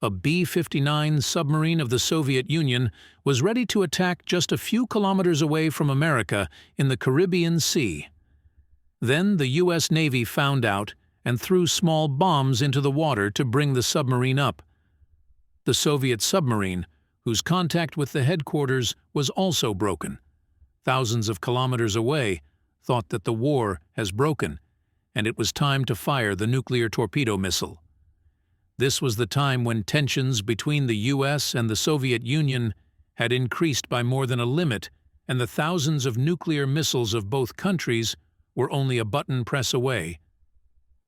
A B-59 submarine of the Soviet Union was ready to attack just a few kilometers away from America in the Caribbean Sea. Then the U.S. Navy found out and threw small bombs into the water to bring the submarine up. The Soviet submarine, whose contact with the headquarters was also broken, thousands of kilometers away, thought that the war has broken, and it was time to fire the nuclear torpedo missile. This was the time when tensions between the U.S. and the Soviet Union had increased by more than a limit, and the thousands of nuclear missiles of both countries were only a button press away.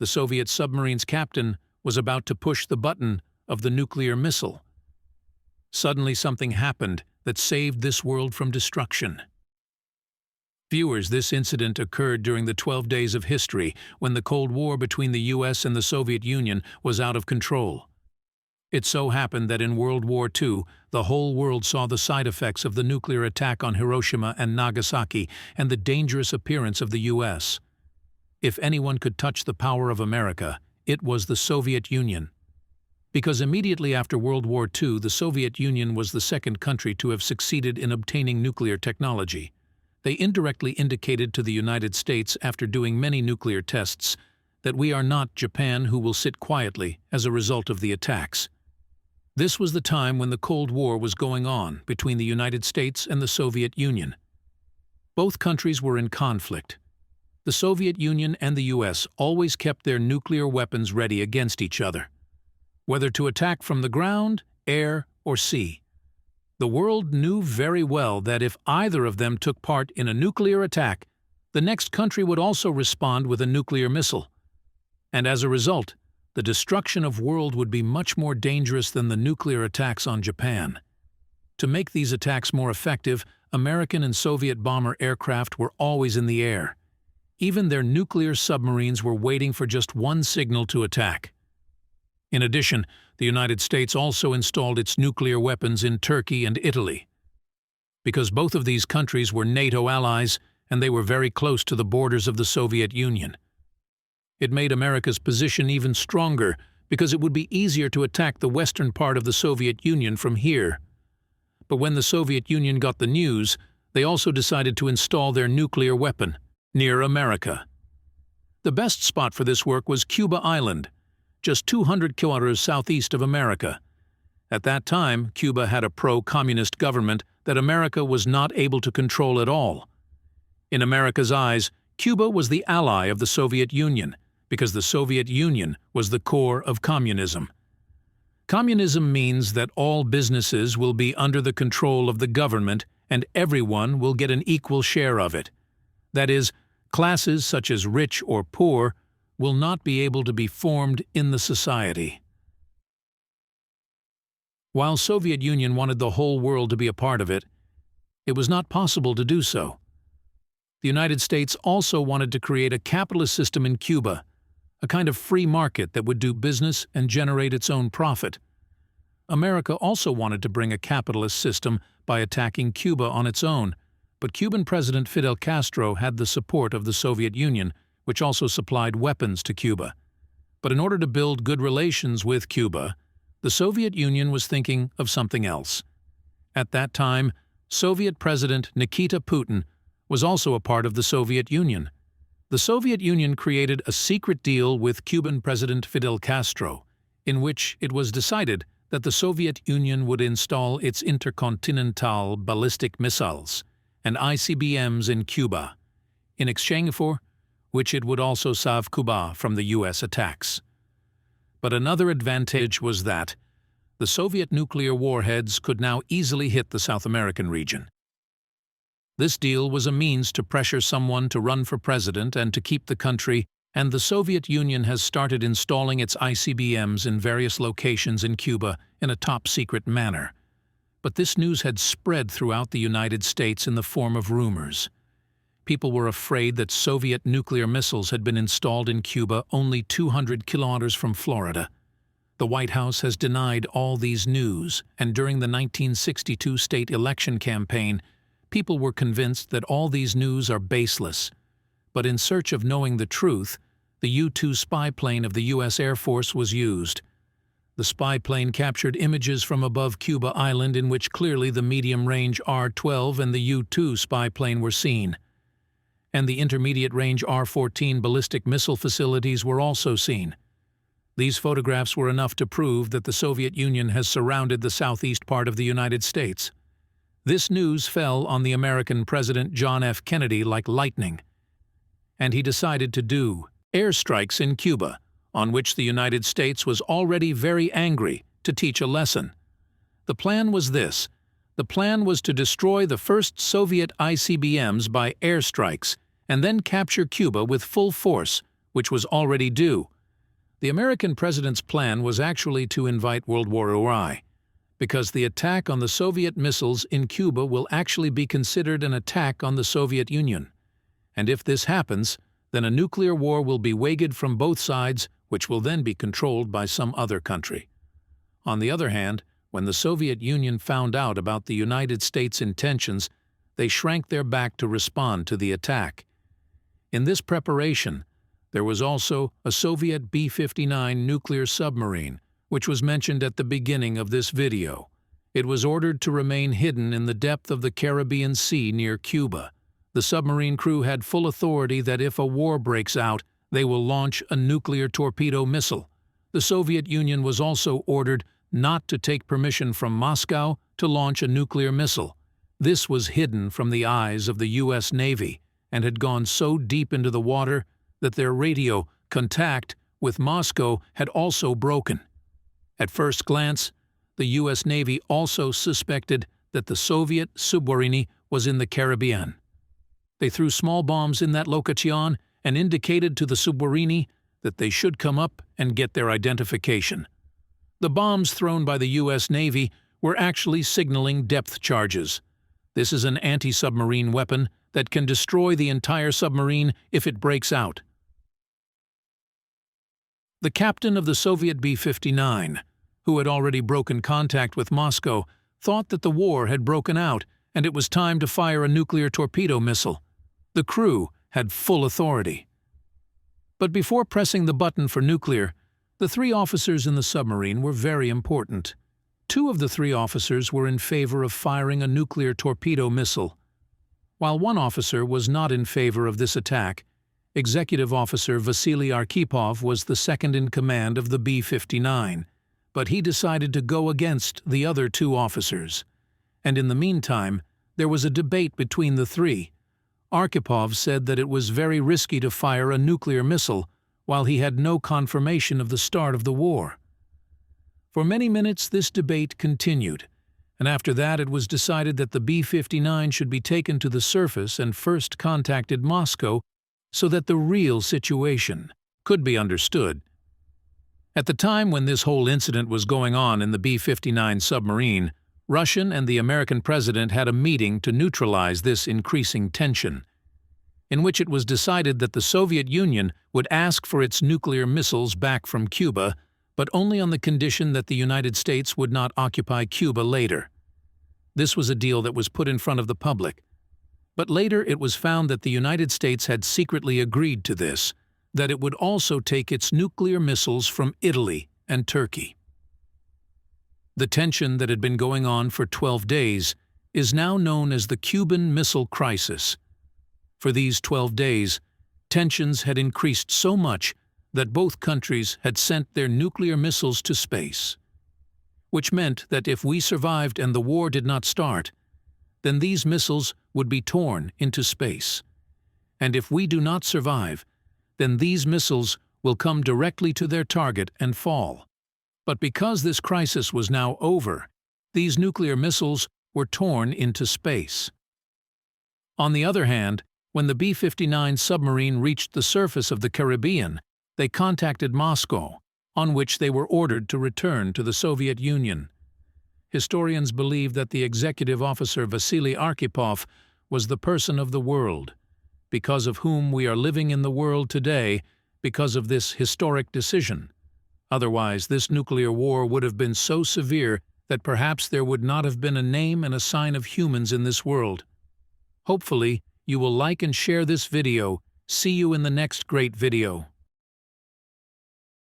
The Soviet submarine's captain was about to push the button of the nuclear missile. Suddenly something happened that saved this world from destruction. Viewers, this incident occurred during the 12 days of history when the Cold War between the U.S. and the Soviet Union was out of control. It so happened that in World War II, the whole world saw the side effects of the nuclear attack on Hiroshima and Nagasaki and the dangerous appearance of the U.S. If anyone could touch the power of America, it was the Soviet Union. Because immediately after World War II, the Soviet Union was the second country to have succeeded in obtaining nuclear technology. They indirectly indicated to the United States, after doing many nuclear tests, that we are not Japan who will sit quietly as a result of the attacks. This was the time when the Cold War was going on between the United States and the Soviet Union. Both countries were in conflict. The Soviet Union and the U.S. always kept their nuclear weapons ready against each other, whether to attack from the ground, air, or sea. The world knew very well that if either of them took part in a nuclear attack, the next country would also respond with a nuclear missile. And as a result, the destruction of the world would be much more dangerous than the nuclear attacks on Japan. To make these attacks more effective, American and Soviet bomber aircraft were always in the air. Even their nuclear submarines were waiting for just one signal to attack. In addition, the United States also installed its nuclear weapons in Turkey and Italy. Because both of these countries were NATO allies and they were very close to the borders of the Soviet Union. It made America's position even stronger because it would be easier to attack the western part of the Soviet Union from here. But when the Soviet Union got the news, they also decided to install their nuclear weapon near America. The best spot for this work was Cuba Island, just 200 kilometers southeast of America. At that time, Cuba had a pro-communist government that America was not able to control at all. In America's eyes, Cuba was the ally of the Soviet Union, because the Soviet Union was the core of communism. Communism means that all businesses will be under the control of the government and everyone will get an equal share of it. That is, classes such as rich or poor will not be able to be formed in the society. While Soviet Union wanted the whole world to be a part of it, it was not possible to do so. The United States also wanted to create a capitalist system in Cuba, a kind of free market that would do business and generate its own profit. America also wanted to bring a capitalist system by attacking Cuba on its own, but Cuban President Fidel Castro had the support of the Soviet Union, which also supplied weapons to Cuba. But in order to build good relations with Cuba, the Soviet Union was thinking of something else. At that time, Soviet President Nikita Putin was also a part of the Soviet Union. The Soviet Union created a secret deal with Cuban President Fidel Castro, in which it was decided that the Soviet Union would install its intercontinental ballistic missiles and ICBMs in Cuba, in exchange for which it would also save Cuba from the U.S. attacks. But another advantage was that the Soviet nuclear warheads could now easily hit the South American region. This deal was a means to pressure someone to run for president and to keep the country, and the Soviet Union has started installing its ICBMs in various locations in Cuba in a top-secret manner. But this news had spread throughout the United States in the form of rumors. People were afraid that Soviet nuclear missiles had been installed in Cuba only 200 kilometers from Florida. The White House has denied all these news, and during the 1962 state election campaign, people were convinced that all these news are baseless. But in search of knowing the truth, the U-2 spy plane of the U.S. Air Force was used. The spy plane captured images from above Cuba Island in which clearly the medium-range R-12 and the U-2 spy plane were seen. And the intermediate-range R-14 ballistic missile facilities were also seen. These photographs were enough to prove that the Soviet Union has surrounded the southeast part of the United States. This news fell on the American President John F. Kennedy like lightning, and he decided to do airstrikes in Cuba, on which the United States was already very angry, to teach a lesson. The plan was this. The plan was to destroy the first Soviet ICBMs by airstrikes and then capture Cuba with full force, which was already due. The American president's plan was actually to invite World War I, because the attack on the Soviet missiles in Cuba will actually be considered an attack on the Soviet Union. And if this happens, then a nuclear war will be waged from both sides, which will then be controlled by some other country. On the other hand, when the Soviet Union found out about the United States' intentions, they shrank their back to respond to the attack. In this preparation, there was also a Soviet B-59 nuclear submarine, which was mentioned at the beginning of this video. It was ordered to remain hidden in the depth of the Caribbean Sea near Cuba. The submarine crew had full authority that if a war breaks out, they will launch a nuclear torpedo missile. The Soviet Union was also ordered not to take permission from Moscow to launch a nuclear missile. This was hidden from the eyes of the U.S. Navy and had gone so deep into the water that their radio contact with Moscow had also broken. At first glance, the U.S. Navy also suspected that the Soviet submarine was in the Caribbean. They threw small bombs in that location and indicated to the submarine that they should come up and get their identification. The bombs thrown by the U.S. Navy were actually signaling depth charges. This is an anti-submarine weapon that can destroy the entire submarine if it breaks out. The captain of the Soviet B-59, who had already broken contact with Moscow, thought that the war had broken out and it was time to fire a nuclear torpedo missile. The crew had full authority. But before pressing the button for nuclear, the three officers in the submarine were very important. Two of the three officers were in favor of firing a nuclear torpedo missile. While one officer was not in favor of this attack, Executive Officer Vasily Arkhipov was the second in command of the B-59, but he decided to go against the other two officers. And in the meantime, there was a debate between the three. Arkhipov said that it was very risky to fire a nuclear missile while he had no confirmation of the start of the war. For many minutes this debate continued, and after that it was decided that the B-59 should be taken to the surface and first contacted Moscow so that the real situation could be understood. At the time when this whole incident was going on in the B-59 submarine, Russian and the American president had a meeting to neutralize this increasing tension, in which it was decided that the Soviet Union would ask for its nuclear missiles back from Cuba, but only on the condition that the United States would not occupy Cuba later. This was a deal that was put in front of the public. But later it was found that the United States had secretly agreed to this, that it would also take its nuclear missiles from Italy and Turkey. The tension that had been going on for 12 days is now known as the Cuban Missile Crisis. For these 12 days, tensions had increased so much that both countries had sent their nuclear missiles to space, which meant that if we survived and the war did not start, then these missiles would be torn into space. And if we do not survive, then these missiles will come directly to their target and fall. But because this crisis was now over, these nuclear missiles were torn into space. On the other hand, when the B-59 submarine reached the surface of the Caribbean, they contacted Moscow, on which they were ordered to return to the Soviet Union. Historians believe that the executive officer Vasily Arkhipov was the person of the world, because of whom we are living in the world today because of this historic decision. Otherwise, this nuclear war would have been so severe that perhaps there would not have been a name and a sign of humans in this world. Hopefully, you will like and share this video. See you in the next great video.